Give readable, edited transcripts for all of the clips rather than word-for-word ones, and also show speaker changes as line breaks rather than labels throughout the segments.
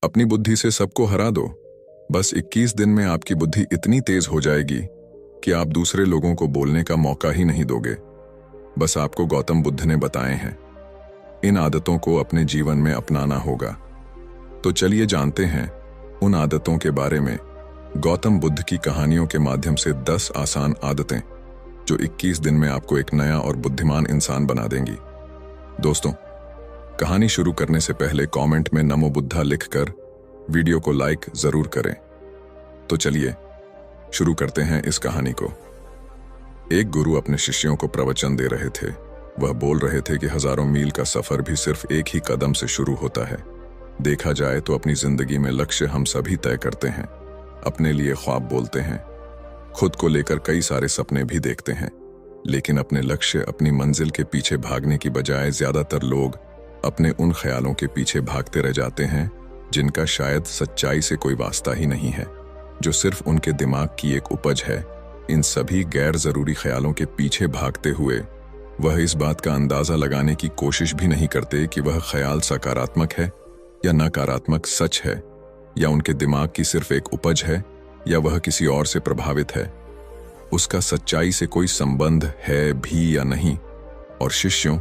अपनी बुद्धि से सबको हरा दो। बस 21 दिन में आपकी बुद्धि इतनी तेज हो जाएगी कि आप दूसरे लोगों को बोलने का मौका ही नहीं दोगे। बस आपको गौतम बुद्ध ने बताए हैं। इन आदतों को अपने जीवन में अपनाना होगा। तो चलिए जानते हैं उन आदतों के बारे में। गौतम बुद्ध की कहानियों के माध्यम से 10 आसान आदतें जो 21 दिन में आपको एक नया और बुद्धिमान इंसान बना देंगी। दोस्तों, कहानी शुरू करने से पहले कमेंट में नमो बुद्धा लिखकर वीडियो को लाइक जरूर करें। तो चलिए शुरू करते हैं इस कहानी को। एक गुरु अपने शिष्यों को प्रवचन दे रहे थे। वह बोल रहे थे कि हजारों मील का सफर भी सिर्फ एक ही कदम से शुरू होता है। देखा जाए तो अपनी जिंदगी में लक्ष्य हम सभी तय करते हैं, अपने लिए ख्वाब बोलते हैं, खुद को लेकर कई सारे सपने भी देखते हैं, लेकिन अपने लक्ष्य, अपनी मंजिल के पीछे भागने की बजाय ज्यादातर लोग अपने उन ख्यालों के पीछे भागते रह जाते हैं जिनका शायद सच्चाई से कोई वास्ता ही नहीं है, जो सिर्फ उनके दिमाग की एक उपज है। इन सभी गैर जरूरी ख्यालों के पीछे भागते हुए वह इस बात का अंदाजा लगाने की कोशिश भी नहीं करते कि वह ख्याल सकारात्मक है या नकारात्मक, सच है या उनके दिमाग की सिर्फ एक उपज है या वह किसी और से प्रभावित है। उसका सच्चाई से कोई संबंध है भी या नहीं। और शिष्यों,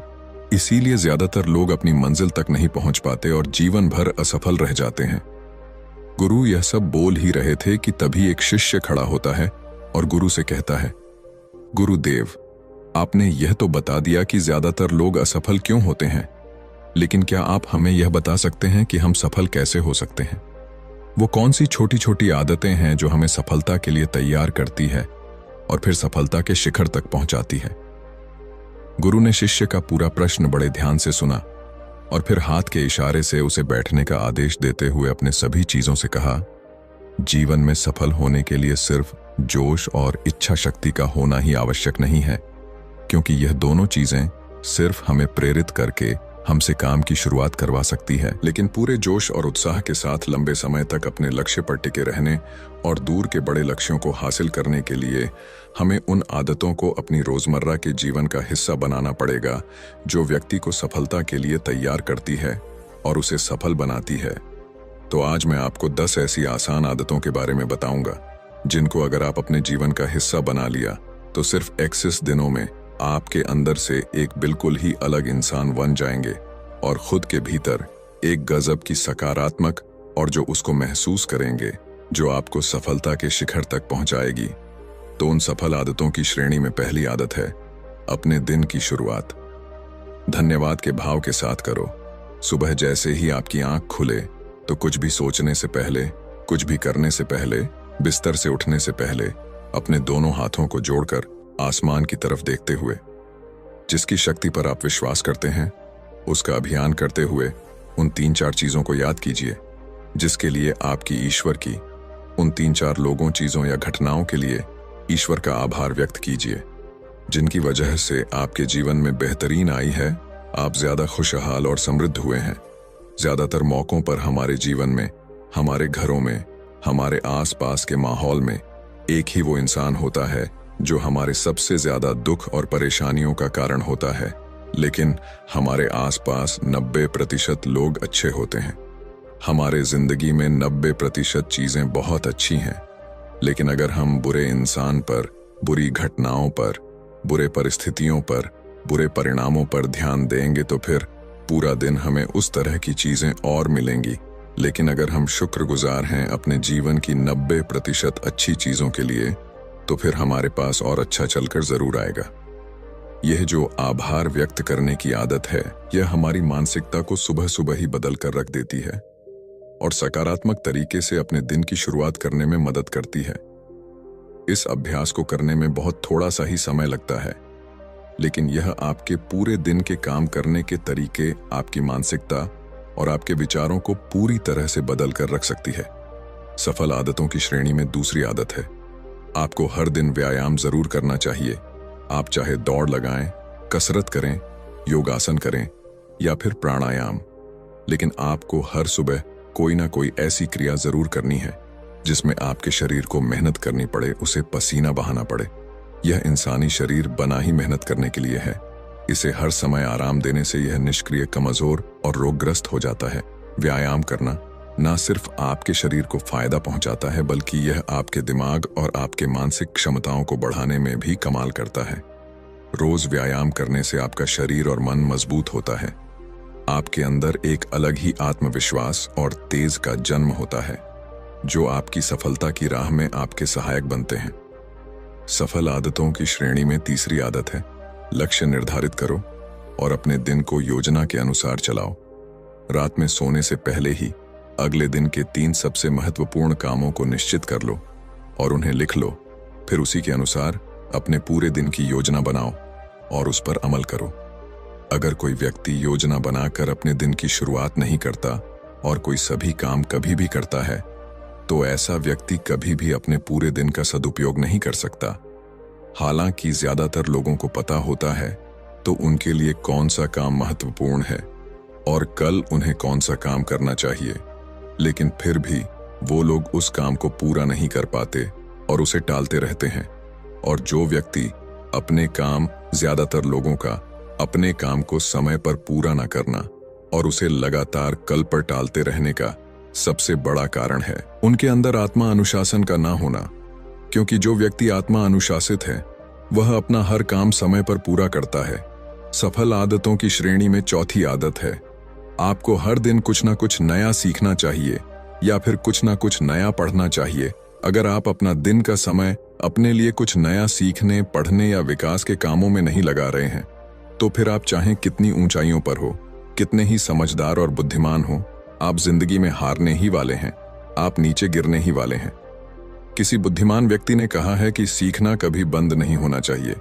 इसीलिए ज्यादातर लोग अपनी मंजिल तक नहीं पहुंच पाते और जीवन भर असफल रह जाते हैं। गुरु यह सब बोल ही रहे थे कि तभी एक शिष्य खड़ा होता है और गुरु से कहता है, गुरुदेव, आपने यह तो बता दिया कि ज्यादातर लोग असफल क्यों होते हैं, लेकिन क्या आप हमें यह बता सकते हैं कि हम सफल कैसे हो सकते हैं? वो कौन सी छोटी छोटी आदतें हैं जो हमें सफलता के लिए तैयार करती है और फिर सफलता के शिखर तक पहुंचाती है? गुरु ने शिष्य का पूरा प्रश्न बड़े ध्यान से सुना और फिर हाथ के इशारे से उसे बैठने का आदेश देते हुए अपने सभी चीजों से कहा, जीवन में सफल होने के लिए सिर्फ जोश और इच्छा शक्ति का होना ही आवश्यक नहीं है, क्योंकि यह दोनों चीजें सिर्फ हमें प्रेरित करके हमसे काम की शुरुआत करवा सकती है। लेकिन पूरे जोश और उत्साह के साथ लंबे समय तक अपने लक्ष्य पर टिके रहने और दूर के बड़े लक्ष्यों को हासिल करने के लिए हमें उन आदतों को अपनी रोजमर्रा के जीवन का हिस्सा बनाना पड़ेगा जो व्यक्ति को सफलता के लिए तैयार करती है और उसे सफल बनाती है। तो आज मैं आपको 10 ऐसी आसान आदतों के बारे में बताऊंगा जिनको अगर आप अपने जीवन का हिस्सा बना लिया तो सिर्फ 21 दिनों में आपके अंदर से एक बिल्कुल ही अलग इंसान बन जाएंगे और खुद के भीतर एक गजब की सकारात्मक और जो उसको महसूस करेंगे जो आपको सफलता के शिखर तक पहुंचाएगी। तो उन सफल आदतों की श्रेणी में पहली आदत है अपने दिन की शुरुआत धन्यवाद के भाव के साथ करो। सुबह जैसे ही आपकी आंख खुले तो कुछ भी सोचने से पहले, कुछ भी करने से पहले, बिस्तर से उठने से पहले अपने दोनों हाथों को जोड़कर आसमान की तरफ देखते हुए जिसकी शक्ति पर आप विश्वास करते हैं उसका अभियान करते हुए उन 3-4 चीजों को याद कीजिए जिसके लिए आपकी ईश्वर की, उन 3-4 लोगों, चीजों या घटनाओं के लिए ईश्वर का आभार व्यक्त कीजिए जिनकी वजह से आपके जीवन में बेहतरीन आई है, आप ज्यादा खुशहाल और समृद्ध हुए हैं। ज्यादातर मौकों पर हमारे जीवन में, हमारे घरों में, हमारे आसपास के माहौल में एक ही वो इंसान होता है जो हमारे सबसे ज्यादा दुख और परेशानियों का कारण होता है, लेकिन हमारे आसपास 90% लोग अच्छे होते हैं। हमारे जिंदगी में 90% चीजें बहुत अच्छी हैं, लेकिन अगर हम बुरे इंसान पर, बुरी घटनाओं पर, बुरे परिस्थितियों पर, बुरे परिणामों पर ध्यान देंगे तो फिर पूरा दिन हमें उस तरह की चीजें और मिलेंगी। लेकिन अगर हम शुक्रगुजार हैं अपने जीवन की 90% अच्छी चीजों के लिए तो फिर हमारे पास और अच्छा चलकर जरूर आएगा। यह जो आभार व्यक्त करने की आदत है, यह हमारी मानसिकता को सुबह सुबह ही बदल कर रख देती है और सकारात्मक तरीके से अपने दिन की शुरुआत करने में मदद करती है। इस अभ्यास को करने में बहुत थोड़ा सा ही समय लगता है, लेकिन यह आपके पूरे दिन के काम करने के तरीके, आपकी मानसिकता और आपके विचारों को पूरी तरह से बदल कर रख सकती है। सफल आदतों की श्रेणी में दूसरी आदत है आपको हर दिन व्यायाम जरूर करना चाहिए। आप चाहे दौड़ लगाएं, कसरत करें, योगासन करें या फिर प्राणायाम, लेकिन आपको हर सुबह कोई ना कोई ऐसी क्रिया जरूर करनी है जिसमें आपके शरीर को मेहनत करनी पड़े, उसे पसीना बहाना पड़े। यह इंसानी शरीर बना ही मेहनत करने के लिए है। इसे हर समय आराम देने से यह निष्क्रिय, कमजोर और रोगग्रस्त हो जाता है। व्यायाम करना ना सिर्फ आपके शरीर को फायदा पहुंचाता है बल्कि यह आपके दिमाग और आपके मानसिक क्षमताओं को बढ़ाने में भी कमाल करता है। रोज व्यायाम करने से आपका शरीर और मन मजबूत होता है। आपके अंदर एक अलग ही आत्मविश्वास और तेज का जन्म होता है जो आपकी सफलता की राह में आपके सहायक बनते हैं। सफल आदतों की श्रेणी में तीसरी आदत है, लक्ष्य निर्धारित करो और अपने दिन को योजना के अनुसार चलाओ। रात में सोने से पहले ही अगले दिन के 3 सबसे महत्वपूर्ण कामों को निश्चित कर लो और उन्हें लिख लो। फिर उसी के अनुसार अपने पूरे दिन की योजना बनाओ और उस पर अमल करो। अगर कोई व्यक्ति योजना बनाकर अपने दिन की शुरुआत नहीं करता और कोई सभी काम कभी भी करता है, तो ऐसा व्यक्ति कभी भी अपने पूरे दिन का सदुपयोग नहीं कर सकता। हालांकि ज्यादातर लोगों को पता होता है तो उनके लिए कौन सा काम महत्वपूर्ण है और कल उन्हें कौन सा काम करना चाहिए, लेकिन फिर भी वो लोग उस काम को पूरा नहीं कर पाते और उसे टालते रहते हैं। और जो व्यक्ति ज्यादातर लोगों का अपने काम को समय पर पूरा न करना और उसे लगातार कल पर टालते रहने का सबसे बड़ा कारण है उनके अंदर आत्मा अनुशासन का ना होना। क्योंकि जो व्यक्ति आत्मा अनुशासित है वह अपना हर काम समय पर पूरा करता है। सफल आदतों की श्रेणी में चौथी आदत है, आपको हर दिन कुछ ना कुछ नया सीखना चाहिए या फिर कुछ ना कुछ नया पढ़ना चाहिए। अगर आप अपना दिन का समय अपने लिए कुछ नया सीखने, पढ़ने या विकास के कामों में नहीं लगा रहे हैं, तो फिर आप चाहे कितनी ऊंचाइयों पर हो, कितने ही समझदार और बुद्धिमान हो, आप जिंदगी में हारने ही वाले हैं, आप नीचे गिरने ही वाले हैं। किसी बुद्धिमान व्यक्ति ने कहा है कि सीखना कभी बंद नहीं होना चाहिए,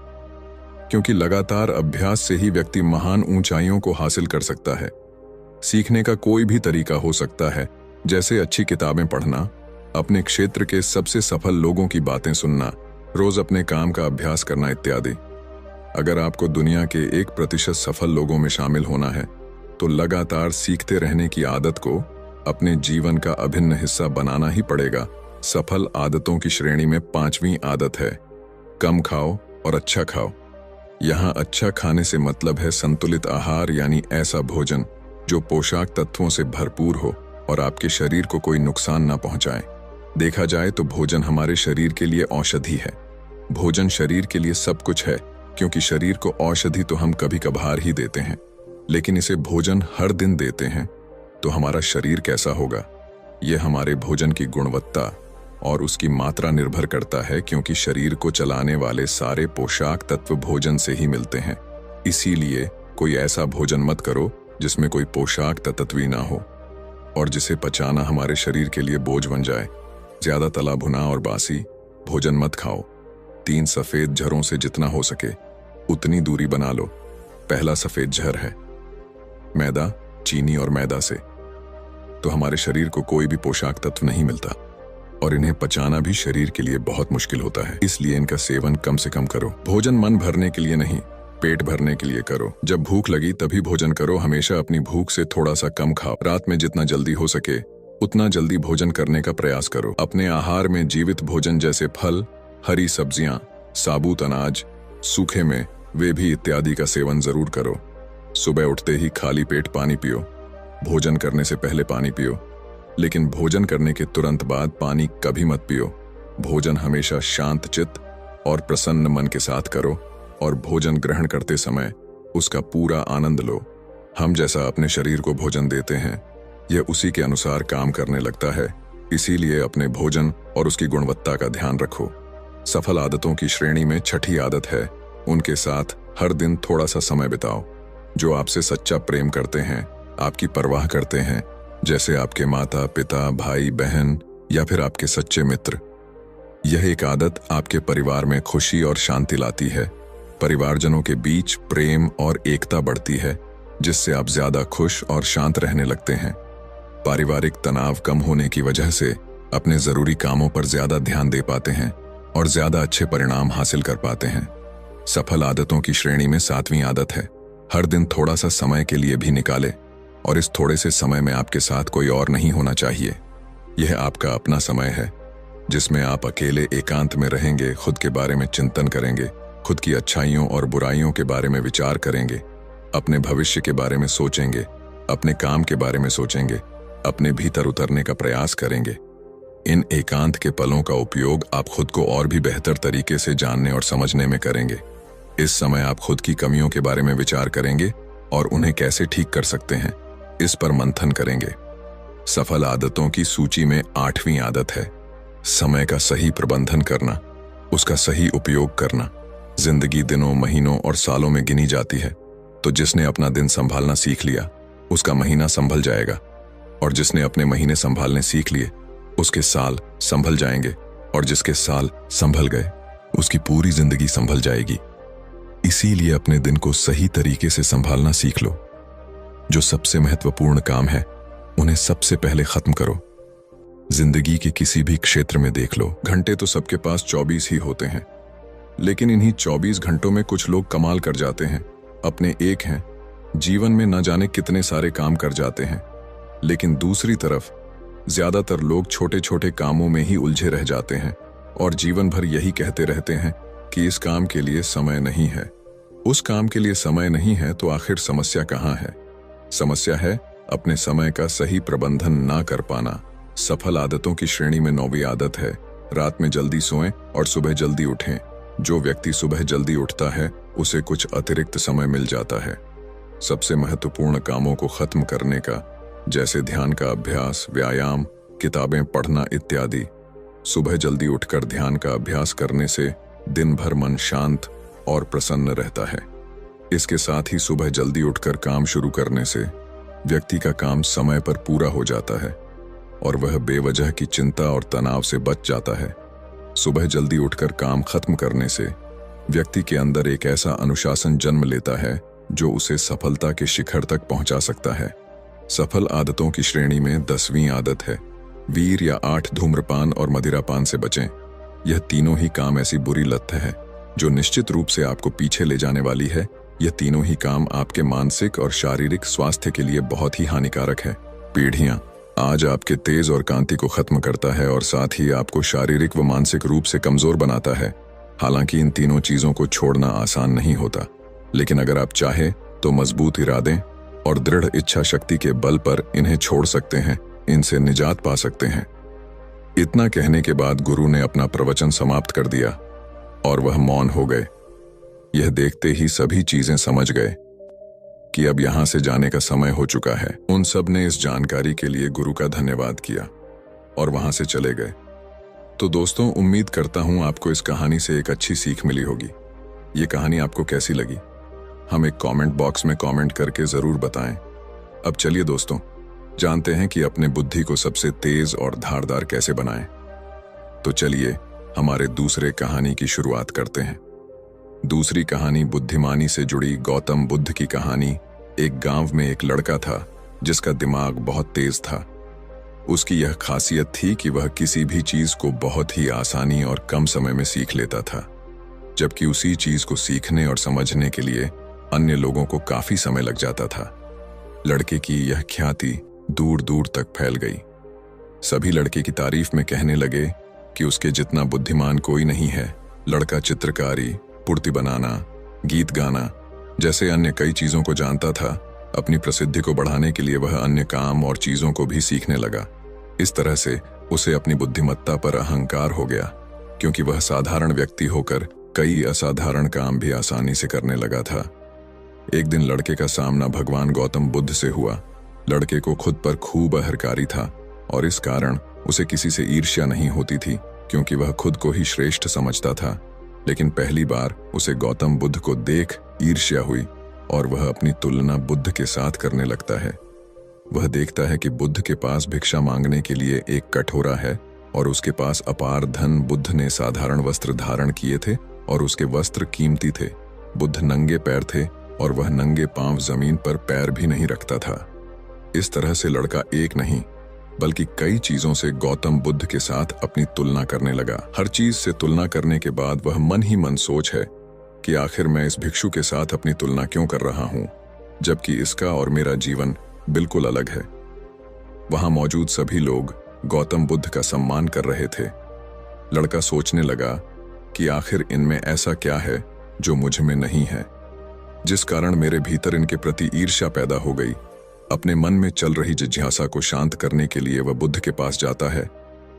क्योंकि लगातार अभ्यास से ही व्यक्ति महान ऊंचाइयों को हासिल कर सकता है। सीखने का कोई भी तरीका हो सकता है, जैसे अच्छी किताबें पढ़ना, अपने क्षेत्र के सबसे सफल लोगों की बातें सुनना, रोज अपने काम का अभ्यास करना इत्यादि। अगर आपको दुनिया के 1% सफल लोगों में शामिल होना है तो लगातार सीखते रहने की आदत को अपने जीवन का अभिन्न हिस्सा बनाना ही पड़ेगा। सफल आदतों की श्रेणी में 5वीं आदत है, कम खाओ और अच्छा खाओ। यहाँ अच्छा खाने से मतलब है संतुलित आहार, यानी ऐसा भोजन जो पोषक तत्वों से भरपूर हो और आपके शरीर को कोई नुकसान ना पहुंचाए। देखा जाए तो भोजन हमारे शरीर के लिए औषधि है। भोजन शरीर के लिए सब कुछ है, क्योंकि शरीर को औषधि तो हम कभी कभार ही देते हैं, लेकिन इसे भोजन हर दिन देते हैं तो हमारा शरीर कैसा होगा, यह हमारे भोजन की गुणवत्ता और उसकी मात्रा निर्भर करता है, क्योंकि शरीर को चलाने वाले सारे पोषक तत्व भोजन से ही मिलते हैं। इसीलिए कोई ऐसा भोजन मत करो जिसमें कोई पोषक तत्व ही ना हो और जिसे पचाना हमारे शरीर के लिए बोझ बन जाए। ज्यादा तला भुना और बासी भोजन मत खाओ। 3 सफेद झरों से जितना हो सके उतनी दूरी बना लो। पहला सफेद झर है मैदा, चीनी और मैदा से तो हमारे शरीर को कोई भी पोषक तत्व नहीं मिलता और इन्हें पचाना भी शरीर के लिए बहुत मुश्किल होता है। इसलिए इनका सेवन कम से कम करो। भोजन मन भरने के लिए नहीं, पेट भरने के लिए करो। जब भूख लगी तभी भोजन करो। हमेशा अपनी भूख से थोड़ा सा कम खाओ। रात में जितना जल्दी हो सके उतना जल्दी भोजन करने का प्रयास करो। अपने आहार में जीवित भोजन जैसे फल, हरी सब्जियां, साबुत अनाज, सूखे में वे भी इत्यादि का सेवन जरूर करो। सुबह उठते ही खाली पेट पानी पियो। भोजन करने से पहले पानी पियो, लेकिन भोजन करने के तुरंत बाद पानी कभी मत पियो। भोजन हमेशा शांत चित्त और प्रसन्न मन के साथ करो और भोजन ग्रहण करते समय उसका पूरा आनंद लो। हम जैसा अपने शरीर को भोजन देते हैं यह उसी के अनुसार काम करने लगता है। इसीलिए अपने भोजन और उसकी गुणवत्ता का ध्यान रखो। सफल आदतों की श्रेणी में 6ठी आदत है, उनके साथ हर दिन थोड़ा सा समय बिताओ। जो आपसे सच्चा प्रेम करते हैं, आपकी परवाह करते हैं, जैसे आपके माता पिता, भाई बहन या फिर आपके सच्चे मित्र। यह एक आदत आपके परिवार में खुशी और शांति लाती है। परिवारजनों के बीच प्रेम और एकता बढ़ती है, जिससे आप ज्यादा खुश और शांत रहने लगते हैं। पारिवारिक तनाव कम होने की वजह से अपने जरूरी कामों पर ज्यादा ध्यान दे पाते हैं और ज्यादा अच्छे परिणाम हासिल कर पाते हैं। सफल आदतों की श्रेणी में 7वीं आदत है, हर दिन थोड़ा सा समय के लिए भी निकाले और इस थोड़े से समय में आपके साथ कोई और नहीं होना चाहिए। यह आपका अपना समय है, जिसमें आप अकेले एकांत में रहेंगे, खुद के बारे में चिंतन करेंगे, खुद की अच्छाइयों और बुराइयों के बारे में विचार करेंगे, अपने भविष्य के बारे में सोचेंगे, अपने काम के बारे में सोचेंगे, अपने भीतर उतरने का प्रयास करेंगे। इन एकांत के पलों का उपयोग आप खुद को और भी बेहतर तरीके से जानने और समझने में करेंगे। इस समय आप खुद की कमियों के बारे में विचार करेंगे और उन्हें कैसे ठीक कर सकते हैं, इस पर मंथन करेंगे। सफल आदतों की सूची में 8वीं आदत है समय का सही प्रबंधन करना, उसका सही उपयोग करना। जिंदगी दिनों, महीनों और सालों में गिनी जाती है, तो जिसने अपना दिन संभालना सीख लिया उसका महीना संभल जाएगा, और जिसने अपने महीने संभालने सीख लिए उसके साल संभल जाएंगे, और जिसके साल संभल गए उसकी पूरी जिंदगी संभल जाएगी। इसीलिए अपने दिन को सही तरीके से संभालना सीख लो। जो सबसे महत्वपूर्ण काम है उन्हें सबसे पहले खत्म करो। जिंदगी के किसी भी क्षेत्र में देख लो, घंटे तो सबके पास 24 ही होते हैं, लेकिन इन्हीं 24 घंटों में कुछ लोग कमाल कर जाते हैं। अपने एक हैं, जीवन में न जाने कितने सारे काम कर जाते हैं, लेकिन दूसरी तरफ ज्यादातर लोग छोटे छोटे कामों में ही उलझे रह जाते हैं और जीवन भर यही कहते रहते हैं कि इस काम के लिए समय नहीं है, उस काम के लिए समय नहीं है। तो आखिर समस्या कहाँ है? समस्या है अपने समय का सही प्रबंधन ना कर पाना। सफल आदतों की श्रेणी में 9वीं आदत है रात में जल्दी सोएं और सुबह जल्दी उठें। जो व्यक्ति सुबह जल्दी उठता है उसे कुछ अतिरिक्त समय मिल जाता है सबसे महत्वपूर्ण कामों को खत्म करने का, जैसे ध्यान का अभ्यास, व्यायाम, किताबें पढ़ना इत्यादि। सुबह जल्दी उठकर ध्यान का अभ्यास करने से दिन भर मन शांत और प्रसन्न रहता है। इसके साथ ही सुबह जल्दी उठकर काम शुरू करने से व्यक्ति का काम समय पर पूरा हो जाता है और वह बेवजह की चिंता और तनाव से बच जाता है। सुबह जल्दी उठकर काम खत्म करने से व्यक्ति के अंदर एक ऐसा अनुशासन जन्म लेता है जो उसे सफलता के शिखर तक पहुंचा सकता है। सफल आदतों की श्रेणी में 10वीं आदत है वीर या 8 धूम्रपान और मदिरापान से बचें। यह तीनों ही काम ऐसी बुरी लत है जो निश्चित रूप से आपको पीछे ले जाने वाली है। यह तीनों ही काम आपके मानसिक और शारीरिक स्वास्थ्य के लिए बहुत ही हानिकारक है। पीढ़ियां आज आपके तेज और कांति को खत्म करता है और साथ ही आपको शारीरिक व मानसिक रूप से कमजोर बनाता है। हालांकि इन तीनों चीजों को छोड़ना आसान नहीं होता, लेकिन अगर आप चाहें तो मजबूत इरादे और दृढ़ इच्छा शक्ति के बल पर इन्हें छोड़ सकते हैं, इनसे निजात पा सकते हैं। इतना कहने के बाद गुरु ने अपना प्रवचन समाप्त कर दिया और वह मौन हो गए। यह देखते ही सभी चीजें समझ गए कि अब यहां से जाने का समय हो चुका है। उन सब ने इस जानकारी के लिए गुरु का धन्यवाद किया और वहां से चले गए। तो दोस्तों, उम्मीद करता हूं आपको इस कहानी से एक अच्छी सीख मिली होगी। ये कहानी आपको कैसी लगी हमें कमेंट बॉक्स में कमेंट करके जरूर बताएं। अब चलिए दोस्तों, जानते हैं कि अपने बुद्धि को सबसे तेज और धारदार कैसे बनाएं। तो चलिए हमारे दूसरे कहानी की शुरुआत करते हैं। दूसरी कहानी बुद्धिमानी से जुड़ी गौतम बुद्ध की कहानी। एक गांव में एक लड़का था जिसका दिमाग बहुत तेज था। उसकी यह खासियत थी कि वह किसी भी चीज को बहुत ही आसानी और कम समय में सीख लेता था, जबकि उसी चीज को सीखने और समझने के लिए अन्य लोगों को काफी समय लग जाता था। लड़के की यह ख्याति दूर दूर तक फैल गई। सभी लड़के की तारीफ में कहने लगे कि उसके जितना बुद्धिमान कोई नहीं है। लड़का चित्रकारी, मूर्ति बनाना, गीत गाना जैसे अन्य कई चीजों को जानता था। अपनी प्रसिद्धि को बढ़ाने के लिए वह अन्य काम और चीजों को भी सीखने लगा। इस तरह से उसे अपनी बुद्धिमत्ता पर अहंकार हो गया, क्योंकि वह साधारण व्यक्ति होकर कई असाधारण काम भी आसानी से करने लगा था। एक दिन लड़के का सामना भगवान गौतम बुद्ध से हुआ। लड़के को खुद पर खूब अहंकारी था और इस कारण उसे किसी से ईर्ष्या नहीं होती थी, क्योंकि वह खुद को ही श्रेष्ठ समझता था। लेकिन पहली बार उसे गौतम बुद्ध को देख ईर्ष्या हुई और वह अपनी तुलना बुद्ध के साथ करने लगता है। वह देखता है कि बुद्ध के पास भिक्षा मांगने के लिए एक कटोरा है और उसके पास अपार धन। बुद्ध ने साधारण वस्त्र धारण किए थे और उसके वस्त्र कीमती थे। बुद्ध नंगे पैर थे और वह नंगे पांव जमीन पर पैर भी नहीं रखता था। इस तरह से लड़का एक नहीं बल्कि कई चीजों से गौतम बुद्ध के साथ अपनी तुलना करने लगा। हर चीज से तुलना करने के बाद वह मन ही मन सोच है कि आखिर मैं इस भिक्षु के साथ अपनी तुलना क्यों कर रहा हूं, जबकि इसका और मेरा जीवन बिल्कुल अलग है। वहां मौजूद सभी लोग गौतम बुद्ध का सम्मान कर रहे थे। लड़का सोचने लगा कि आखिर इनमें ऐसा क्या है जो मुझ में नहीं है, जिस कारण मेरे भीतर इनके प्रति ईर्ष्या पैदा हो गई। अपने मन में चल रही जिज्ञासा को शांत करने के लिए वह बुद्ध के पास जाता है।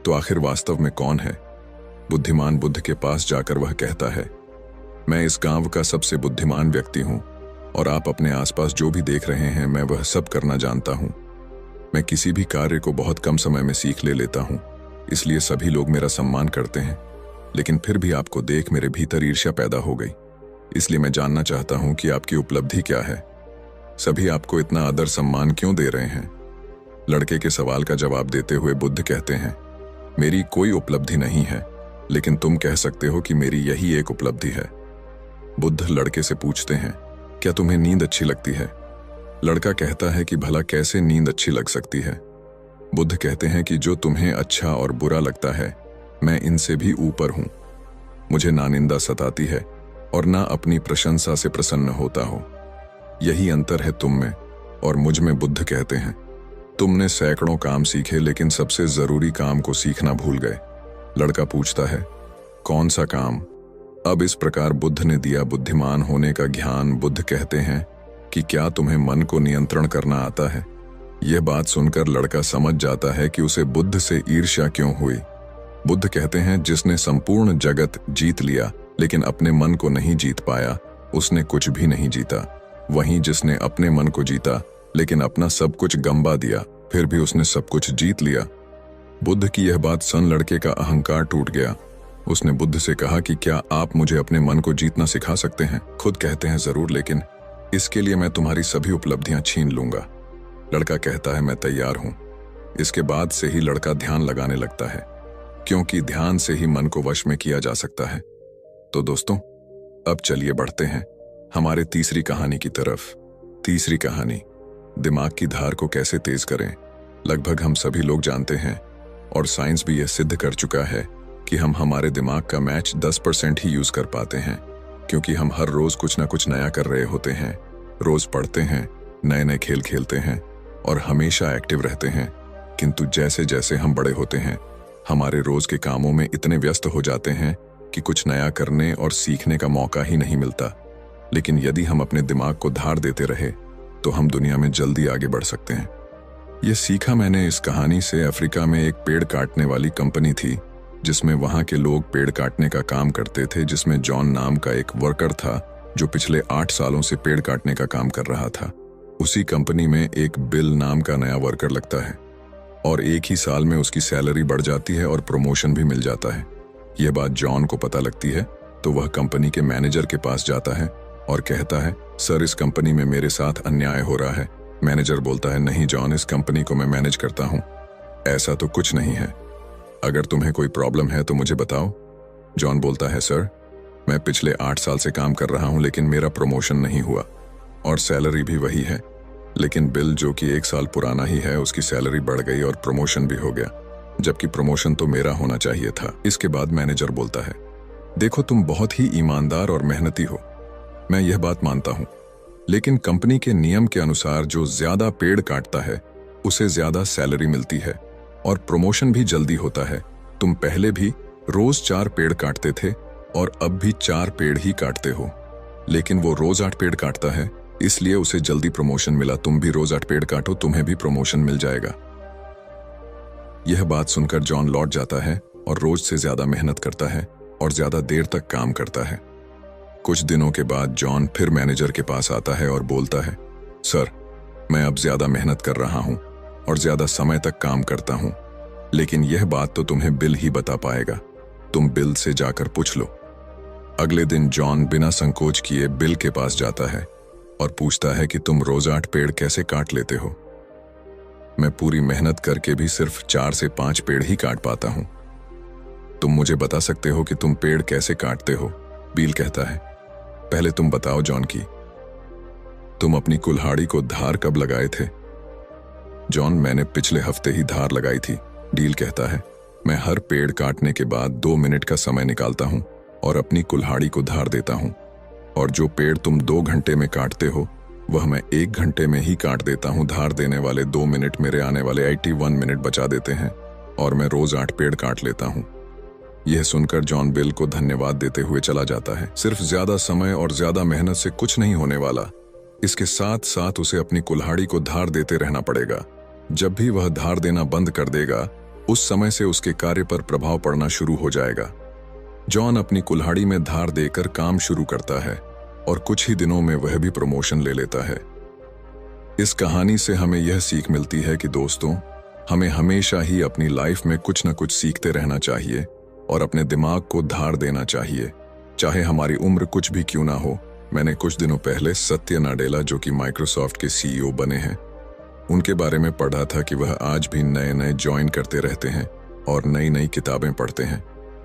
तो आखिर वास्तव में कौन है? बुद्धिमान बुद्ध के पास जाकर वह कहता है, मैं इस गांव का सबसे बुद्धिमान व्यक्ति हूं और आप अपने आसपास जो भी देख रहे हैं मैं वह सब करना जानता हूं। मैं किसी भी कार्य को बहुत कम समय में सीख लेता हूं, इसलिए सभी लोग मेरा सम्मान करते हैं। लेकिन फिर भी आपको देख मेरे भीतर ईर्ष्या पैदा हो गई, इसलिए मैं जानना चाहता हूं कि आपकी उपलब्धि क्या है। सभी आपको इतना आदर सम्मान क्यों दे रहे हैं? लड़के के सवाल का जवाब देते हुए बुद्ध कहते हैं, मेरी कोई उपलब्धि नहीं है, लेकिन तुम कह सकते हो कि मेरी यही एक उपलब्धि है। बुद्ध लड़के से पूछते हैं, क्या तुम्हें नींद अच्छी लगती है? लड़का कहता है कि भला कैसे नींद अच्छी लग सकती है? बुद्ध कहते हैं कि जो तुम्हें अच्छा और बुरा लगता है, मैं इनसे भी ऊपर हूं। मुझे ना निंदा सताती है और ना अपनी प्रशंसा से प्रसन्न होता हो। यही अंतर है तुम में और मुझ में। बुद्ध कहते हैं, तुमने सैकड़ों काम सीखे लेकिन सबसे जरूरी काम को सीखना भूल गए। लड़का पूछता है, कौन सा काम? अब इस प्रकार बुद्ध ने दिया बुद्धिमान होने का ज्ञान। बुद्ध कहते हैं कि क्या तुम्हें मन को नियंत्रण करना आता है? यह बात सुनकर लड़का समझ जाता है कि उसे बुद्ध से ईर्ष्या क्यों हुई। बुद्ध कहते हैं, जिसने संपूर्ण जगत जीत लिया लेकिन अपने मन को नहीं जीत पाया, उसने कुछ भी नहीं जीता। वहीं जिसने अपने मन को जीता लेकिन अपना सब कुछ गंवा दिया, फिर भी उसने सब कुछ जीत लिया। बुद्ध की यह बात सुन लड़के का अहंकार टूट गया। उसने बुद्ध से कहा कि क्या आप मुझे अपने मन को जीतना सिखा सकते हैं? खुद कहते हैं, जरूर, लेकिन इसके लिए मैं तुम्हारी सभी उपलब्धियां छीन लूंगा। लड़का कहता है, मैं तैयार हूं। इसके बाद से ही लड़का ध्यान लगाने लगता है, क्योंकि ध्यान से ही मन को वश में किया जा सकता है। तो दोस्तों, अब चलिए बढ़ते हैं हमारे तीसरी कहानी की तरफ। तीसरी कहानी, दिमाग की धार को कैसे तेज करें। लगभग हम सभी लोग जानते हैं और साइंस भी यह सिद्ध कर चुका है कि हम हमारे दिमाग का मैच 10% ही यूज कर पाते हैं, क्योंकि हम हर रोज कुछ ना कुछ नया कर रहे होते हैं। रोज पढ़ते हैं, नए नए खेल खेलते हैं और हमेशा एक्टिव रहते हैं। किंतु जैसे जैसे हम बड़े होते हैं, हमारे रोज के कामों में इतने व्यस्त हो जाते हैं कि कुछ नया करने और सीखने का मौका ही नहीं मिलता। लेकिन यदि हम अपने दिमाग को धार देते रहे तो हम दुनिया में जल्दी आगे बढ़ सकते हैं। यह सीखा मैंने इस कहानी से। अफ्रीका में एक पेड़ काटने वाली कंपनी थी, जिसमें वहां के लोग पेड़ काटने का काम करते थे, जिसमें जॉन नाम का एक वर्कर था जो पिछले 8 सालों से पेड़ काटने का काम कर रहा था। उसी कंपनी में एक बिल नाम का नया वर्कर लगता है और एक ही साल में उसकी सैलरी बढ़ जाती है और प्रमोशन भी मिल जाता है। यह बात जॉन को पता लगती है तो वह कंपनी के मैनेजर के पास जाता है और कहता है, सर, इस कंपनी में मेरे साथ अन्याय हो रहा है। मैनेजर बोलता है, नहीं जॉन, इस कंपनी को मैं मैनेज करता हूं, ऐसा तो कुछ नहीं है। अगर तुम्हें कोई प्रॉब्लम है तो मुझे बताओ। जॉन बोलता है, सर, मैं पिछले 8 साल से काम कर रहा हूं लेकिन मेरा प्रमोशन नहीं हुआ और सैलरी भी वही है। लेकिन बिल, जो कि 1 साल पुराना ही है, उसकी सैलरी बढ़ गई और प्रमोशन भी हो गया, जबकि प्रमोशन तो मेरा होना चाहिए था। इसके बाद मैनेजर बोलता है, देखो, तुम बहुत ही ईमानदार और मेहनती हो, मैं यह बात मानता हूं, लेकिन कंपनी के नियम के अनुसार जो ज्यादा पेड़ काटता है उसे ज्यादा सैलरी मिलती है और प्रमोशन भी जल्दी होता है। तुम पहले भी रोज 4 पेड़ काटते थे और अब भी 4 पेड़ ही काटते हो, लेकिन वो रोज 8 पेड़ काटता है, इसलिए उसे जल्दी प्रमोशन मिला। तुम भी रोज 8 पेड़ काटो, तुम्हें भी प्रमोशन मिल जाएगा। यह बात सुनकर जॉन लौट जाता है और रोज से ज्यादा मेहनत करता है और ज्यादा देर तक काम करता है। कुछ दिनों के बाद जॉन फिर मैनेजर के पास आता है और बोलता है, सर, मैं अब ज्यादा मेहनत कर रहा हूं और ज्यादा समय तक काम करता हूं, लेकिन यह बात तो तुम्हें बिल ही बता पाएगा। तुम बिल से जाकर पूछ लो। अगले दिन जॉन बिना संकोच किए बिल के पास जाता है और पूछता है कि तुम रोज 8 पेड़ कैसे काट लेते हो? मैं पूरी मेहनत करके भी सिर्फ 4 से 5 पेड़ ही काट पाता हूं। तुम मुझे बता सकते हो कि तुम पेड़ कैसे काटते हो? बिल कहता है, पहले तुम बताओ जॉन की, तुम अपनी कुल्हाड़ी को धार कब लगाए थे? जॉन, मैंने पिछले हफ्ते ही धार लगाई थी। डील कहता है, मैं हर पेड़ काटने के बाद 2 मिनट का समय निकालता हूं और अपनी कुल्हाड़ी को धार देता हूं, और जो पेड़ तुम 2 घंटे में काटते हो वह मैं 1 घंटे में ही काट देता हूं। धार देने वाले 2 मिनट मेरे आने वाले 81 मिनट बचा देते हैं और मैं रोज 8 पेड़ काट लेता हूं। यह सुनकर जॉन बिल को धन्यवाद देते हुए चला जाता है। सिर्फ ज्यादा समय और ज्यादा मेहनत से कुछ नहीं होने वाला। इसके साथ साथ उसे अपनी कुल्हाड़ी को धार देते रहना पड़ेगा। जब भी वह धार देना बंद कर देगा, उस समय से उसके कार्य पर प्रभाव पड़ना शुरू हो जाएगा। जॉन अपनी कुल्हाड़ी में धार देकर काम शुरू करता है और कुछ ही दिनों में वह भी प्रमोशन ले लेता है। इस कहानी से हमें यह सीख मिलती है कि दोस्तों, हमें हमेशा ही अपनी लाइफ में कुछ न कुछ सीखते रहना चाहिए और अपने दिमाग को धार देना चाहिए, चाहे हमारी उम्र कुछ भी क्यों ना हो। मैंने कुछ दिनों पहले सत्य नाडेला, जो कि माइक्रोसॉफ्ट के सीईओ बने हैं, उनके बारे में पढ़ा था कि वह आज भी नए नए ज्वाइन करते रहते हैं और नई नई किताबें पढ़ते हैं।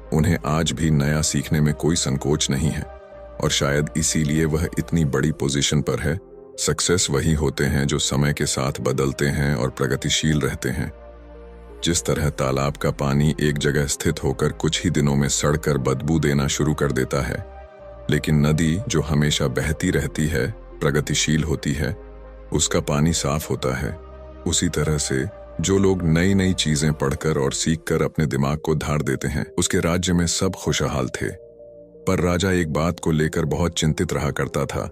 उन्हें आज भी नया सीखने में कोई संकोच नहीं है और शायद इसीलिए वह इतनी बड़ी पोजीशन पर है। सक्सेस वही होते हैं जो समय के साथ बदलते हैं और प्रगतिशील रहते हैं। जिस तरह तालाब का पानी एक जगह स्थित होकर कुछ ही दिनों में सड़कर बदबू देना शुरू कर देता है, लेकिन नदी जो हमेशा बहती रहती है, प्रगतिशील होती है, उसका पानी साफ होता है। उसी तरह से जो लोग नई नई चीजें पढ़कर और सीखकर अपने दिमाग को धार देते हैं, उसके राज्य में सब खुशहाल थे। पर राजा एक बात को लेकर बहुत चिंतित रहा करता था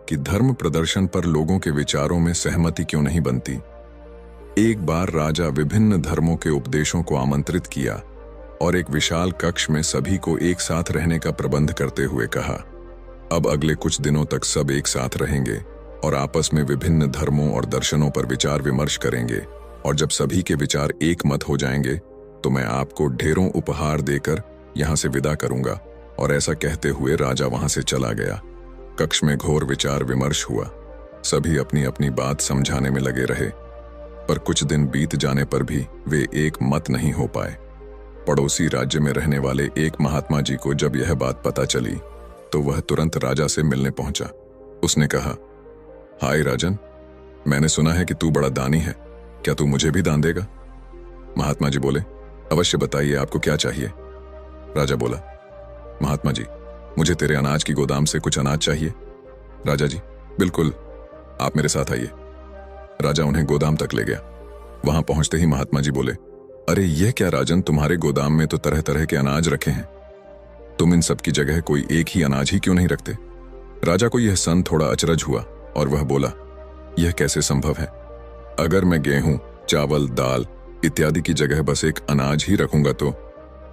कि धर्म प्रदर्शन पर लोगों के विचारों में सहमति क्यों नहीं बनती। एक बार राजा विभिन्न धर्मों के उपदेशों को आमंत्रित किया और एक विशाल कक्ष में सभी को एक साथ रहने का प्रबंध करते हुए कहा, अब अगले कुछ दिनों तक सब एक साथ रहेंगे और आपस में विभिन्न धर्मों और दर्शनों पर विचार विमर्श करेंगे, और जब सभी के विचार एक मत हो जाएंगे तो मैं आपको ढेरों उपहार देकर यहां से विदा करूंगा। और ऐसा कहते हुए राजा वहां से चला गया। कक्ष में घोर विचार विमर्श हुआ। सभी अपनी अपनी बात समझाने में लगे रहे, पर कुछ दिन बीत जाने पर भी वे एक मत नहीं हो पाए। पड़ोसी राज्य में रहने वाले एक महात्मा जी को जब यह बात पता चली तो वह तुरंत राजा से मिलने पहुंचा। उसने कहा, हाय राजन, मैंने सुना है कि तू बड़ा दानी है, क्या तू मुझे भी दान देगा? महात्मा जी बोले, अवश्य बताइए, आपको क्या चाहिए? राजा बोला, महात्मा जी, मुझे तेरे अनाज की गोदाम से कुछ अनाज चाहिए। राजा जी, बिल्कुल, आप मेरे साथ आइए। राजा उन्हें गोदाम तक ले गया। वहां पहुंचते ही महात्मा जी बोले, अरे यह क्या राजन, तुम्हारे गोदाम में तो तरह तरह के अनाज रखे हैं, तुम इन सब की जगह कोई एक ही अनाज ही क्यों नहीं रखते? राजा को यह सन थोड़ा अचरज हुआ और वह बोला, यह कैसे संभव है? अगर मैं गेहूं, चावल, दाल इत्यादि की जगह बस एक अनाज ही रखूंगा तो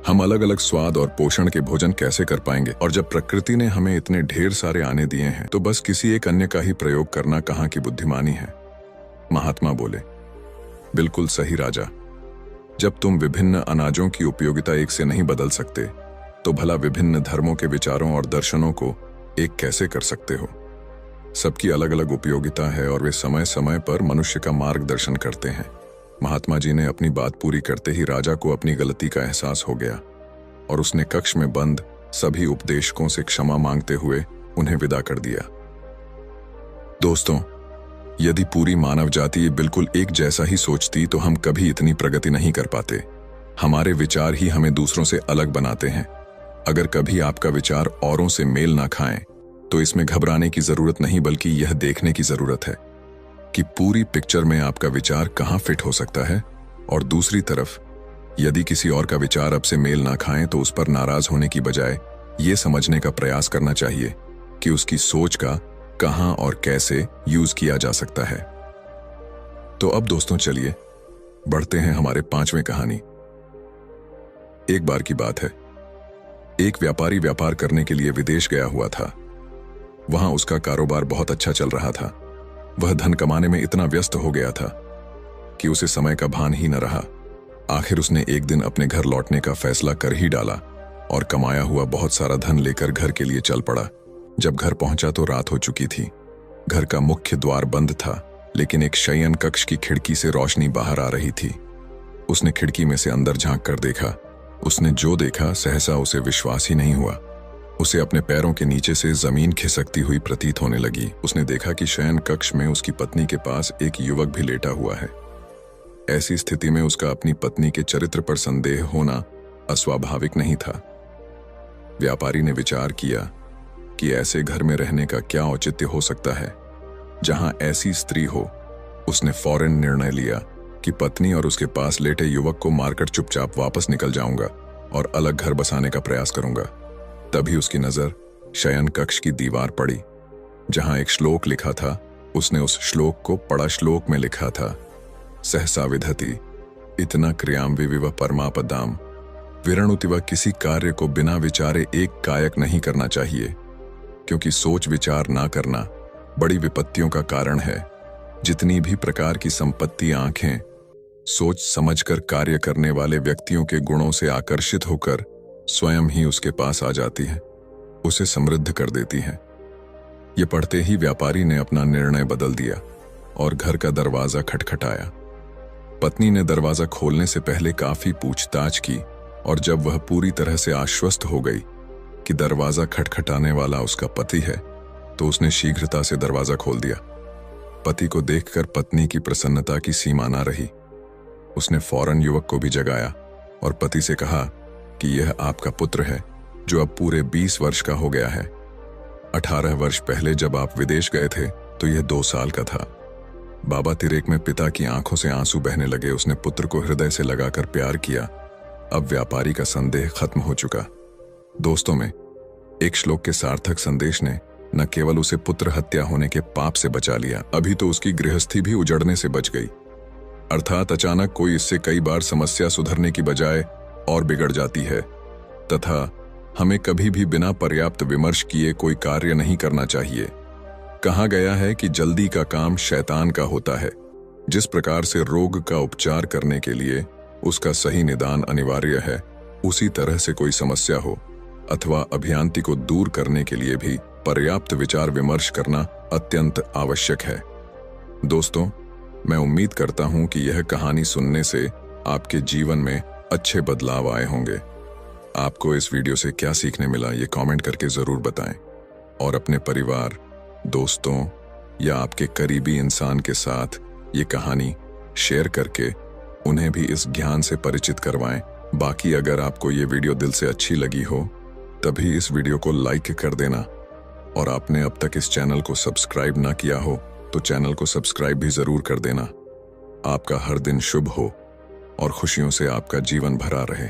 हम अलग अलग स्वाद और पोषण के भोजन कैसे कर पाएंगे? और जब प्रकृति ने हमें इतने ढेर सारे आने दिए हैं तो बस किसी एक अन्य का ही प्रयोग करना कहाँ की बुद्धिमानी है? महात्मा बोले, बिल्कुल सही राजा, जब तुम विभिन्न अनाजों की उपयोगिता एक से नहीं बदल सकते तो भला विभिन्न धर्मों के विचारों और दर्शनों को एक कैसे कर सकते हो? सबकी अलग अलग उपयोगिता है और वे समय समय पर मनुष्य का मार्गदर्शन करते हैं। महात्मा जी ने अपनी बात पूरी करते ही राजा को अपनी गलती का एहसास हो गया और उसने कक्ष में बंद सभी उपदेशकों से क्षमा मांगते हुए उन्हें विदा कर दिया। दोस्तों, यदि पूरी मानव जाति बिल्कुल एक जैसा ही सोचती तो हम कभी इतनी प्रगति नहीं कर पाते। हमारे विचार ही हमें दूसरों से अलग बनाते हैं। अगर कभी आपका विचार औरों से मेल ना खाएं तो इसमें घबराने की जरूरत नहीं, बल्कि यह देखने की जरूरत है कि पूरी पिक्चर में आपका विचार कहां फिट हो सकता है। और दूसरी तरफ, यदि किसी और का विचार आपसे मेल ना खाएं तो उस पर नाराज होने की बजाय ये समझने का प्रयास करना चाहिए कि उसकी सोच का कहां और कैसे यूज किया जा सकता है। तो अब दोस्तों, चलिए बढ़ते हैं हमारे 5वें कहानी। एक बार की बात है, एक व्यापारी व्यापार करने के लिए विदेश गया हुआ था। वहां उसका कारोबार बहुत अच्छा चल रहा था। वह धन कमाने में इतना व्यस्त हो गया था कि उसे समय का भान ही न रहा। आखिर उसने एक दिन अपने घर लौटने का फैसला कर ही डाला और कमाया हुआ बहुत सारा धन लेकर घर के लिए चल पड़ा। जब घर पहुंचा तो रात हो चुकी थी। घर का मुख्य द्वार बंद था, लेकिन एक शयन कक्ष की खिड़की से रोशनी बाहर आ रही थी। उसने खिड़की में से अंदर झांक कर देखा। उसने जो देखा सहसा उसे विश्वास ही नहीं हुआ। उसे अपने पैरों के नीचे से जमीन खिसकती हुई प्रतीत होने लगी। उसने देखा कि शयन कक्ष में उसकी पत्नी के पास एक युवक भी लेटा हुआ है। ऐसी स्थिति में उसका अपनी पत्नी के चरित्र पर संदेह होना अस्वाभाविक नहीं था। व्यापारी ने विचार किया कि ऐसे घर में रहने का क्या औचित्य हो सकता है जहां ऐसी स्त्री हो। उसने फौरन निर्णय लिया कि पत्नी और उसके पास लेटे युवक को मारकर चुपचाप वापस निकल जाऊंगा और अलग घर बसाने का प्रयास करूंगा। तभी उसकी नजर शयन कक्ष की दीवार पड़ी, जहां एक श्लोक लिखा था, उसने उस श्लोक को पढ़ा। श्लोक में लिखा था, सहसा विधति इतना क्रियाम्विव परमापदाम। विरणुतिव किसी कार्य को बिना विचारे एक कायक नहीं करना चाहिए, क्योंकि सोच विचार ना करना बड़ी विपत्तियों का कारण है। जितनी भी प्रकार की संपत्ति आंखें सोच समझकर कार्य करने वाले व्यक्तियों के गुणों से आकर्षित होकर स्वयं ही उसके पास आ जाती हैं, उसे समृद्ध कर देती हैं। ये पढ़ते ही व्यापारी ने अपना निर्णय बदल दिया और घर का दरवाजा खटखटाया। पत्नी ने दरवाजा खोलने से पहले काफी पूछताछ की, और जब वह पूरी तरह से आश्वस्त हो गई कि दरवाजा खटखटाने वाला उसका पति है, तो उसने शीघ्रता से दरवाजा खोल दिया। पति को देखकर पत्नी की प्रसन्नता की सीमा न रही। उसने फौरन युवक को भी जगाया और पति से कहा कि यह आपका पुत्र है, जो अब पूरे 20 वर्ष का हो गया है। 18 वर्ष पहले जब आप विदेश गए थे तो यह 2 साल का था। बाबा तिरेक में पिता की आंखों से आंसू बहने लगे। उसने पुत्र को हृदय से लगाकर प्यार किया। अब व्यापारी का संदेह खत्म हो चुका। दोस्तों में एक श्लोक के सार्थक संदेश ने न केवल उसे पुत्र हत्या होने के पाप से बचा लिया, अभी तो उसकी गृहस्थी भी उजड़ने से बच गई। अर्थात अचानक कोई इससे कई बार समस्या सुधरने की बजाय और बिगड़ जाती है, तथा हमें कभी भी बिना पर्याप्त विमर्श किए कोई कार्य नहीं करना चाहिए। कहा गया है कि जल्दी का काम शैतान का होता है। जिस प्रकार से रोग का उपचार करने के लिए उसका सही निदान अनिवार्य है, उसी तरह से कोई समस्या हो अथवा अभियांति को दूर करने के लिए भी पर्याप्त विचार विमर्श करना अत्यंत आवश्यक है। दोस्तों, मैं उम्मीद करता हूं कि यह कहानी सुनने से आपके जीवन में अच्छे बदलाव आए होंगे। आपको इस वीडियो से क्या सीखने मिला, ये कमेंट करके जरूर बताएं, और अपने परिवार, दोस्तों या आपके करीबी इंसान के साथ ये कहानी शेयर करके उन्हें भी इस ज्ञान से परिचित करवाएं। बाकी अगर आपको ये वीडियो दिल से अच्छी लगी हो, तभी इस वीडियो को लाइक कर देना, और आपने अब तक इस चैनल को सब्सक्राइब ना किया हो तो चैनल को सब्सक्राइब भी जरूर कर देना। आपका हर दिन शुभ हो और खुशियों से आपका जीवन भरा रहे।